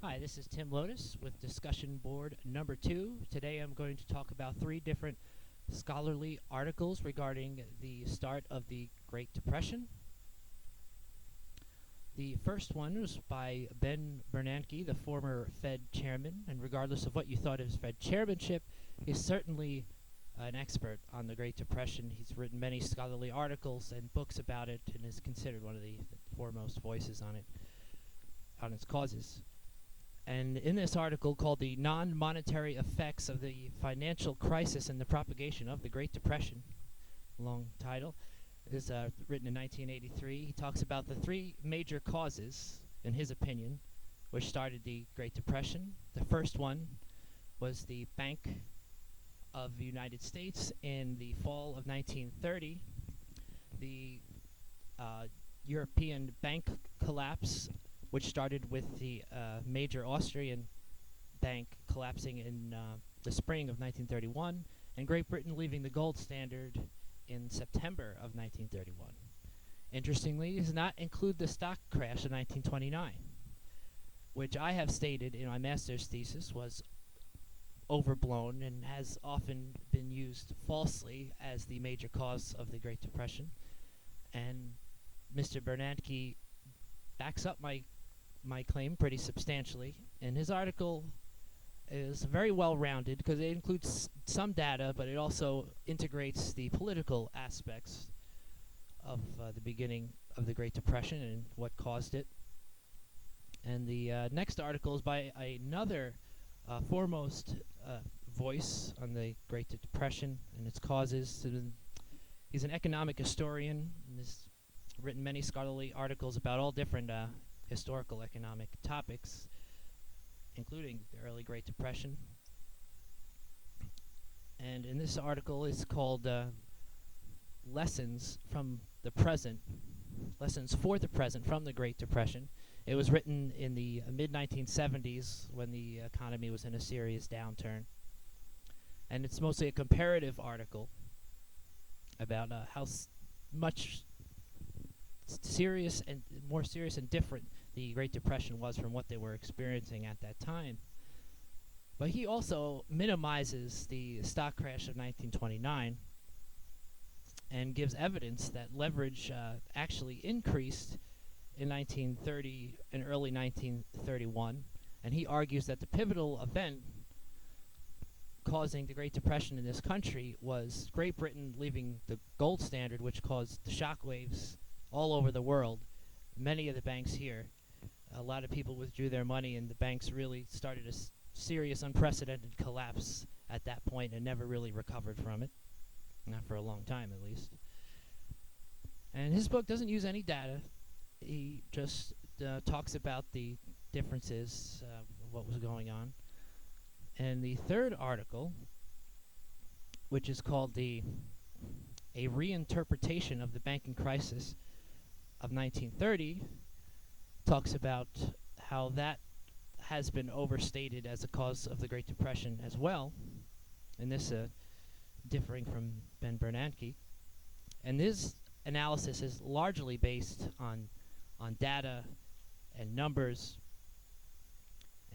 Hi, this is Tim Lotus with discussion board number 2. Today I'm going to talk about 3 different scholarly articles regarding the start of the Great Depression. The first one was by Ben Bernanke, the former Fed chairman, and regardless of what you thought of his Fed chairmanship, he's certainly an expert on the Great Depression. He's written many scholarly articles and books about it and is considered one of the foremost voices on it, on its causes. And in this article called The Non-Monetary Effects of the Financial Crisis and the Propagation of the Great Depression, long title, is written in 1983. He talks about the 3 major causes, in his opinion, which started the Great Depression. The first one was the Bank of the United States in the fall of 1930. The European bank collapse, which started with the major Austrian bank collapsing in the spring of 1931, and Great Britain leaving the gold standard in September of 1931. Interestingly, it does not include the stock crash of 1929, which I have stated in my master's thesis was overblown and has often been used falsely as the major cause of the Great Depression. And Mr. Bernanke backs up my claim pretty substantially, and his article is very well rounded because it includes some data, but it also integrates the political aspects of the beginning of the Great Depression and what caused it. And the next article is by another foremost voice on the Great Depression and its causes. He's an economic historian and has written many scholarly articles about all different historical economic topics, including the early Great Depression. And in this article, it's called Lessons from the Present, Lessons for the Present from the Great Depression. It was written in the mid-1970s when the economy was in a serious downturn. And it's mostly a comparative article about how much serious and more serious and different the Great Depression was from what they were experiencing at that time. But he also minimizes the stock crash of 1929 and gives evidence that leverage actually increased in 1930 and early 1931. And he argues that the pivotal event causing the Great Depression in this country was Great Britain leaving the gold standard, which caused the shockwaves all over the world. Many of the banks here, a lot of people withdrew their money, and the banks really started a serious, unprecedented collapse at that point and never really recovered from it. Not for a long time, at least. And his book doesn't use any data. He just talks about the differences of what was going on. And the third article, which is called A Reinterpretation of the Banking Crisis of 1930, talks about how that has been overstated as a cause of the Great Depression as well, and this differing from Ben Bernanke. And this analysis is largely based on data and numbers,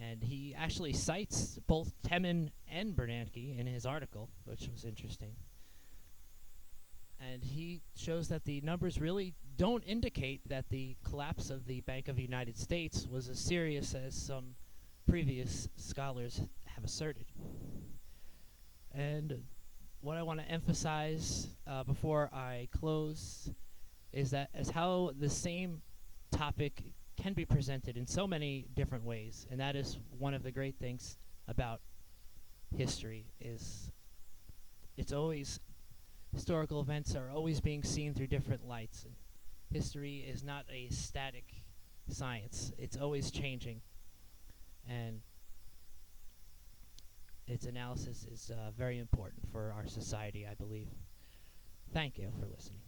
and he actually cites both Temin and Bernanke in his article, which was interesting. And he shows that the numbers really don't indicate that the collapse of the Bank of the United States was as serious as some previous scholars have asserted. And what I want to emphasize before I close is how the same topic can be presented in so many different ways, and that is one of the great things about history. Is it's always historical events are always being seen through different lights. And history is not a static science. It's always changing, and its analysis is very important for our society, I believe. Thank you for listening.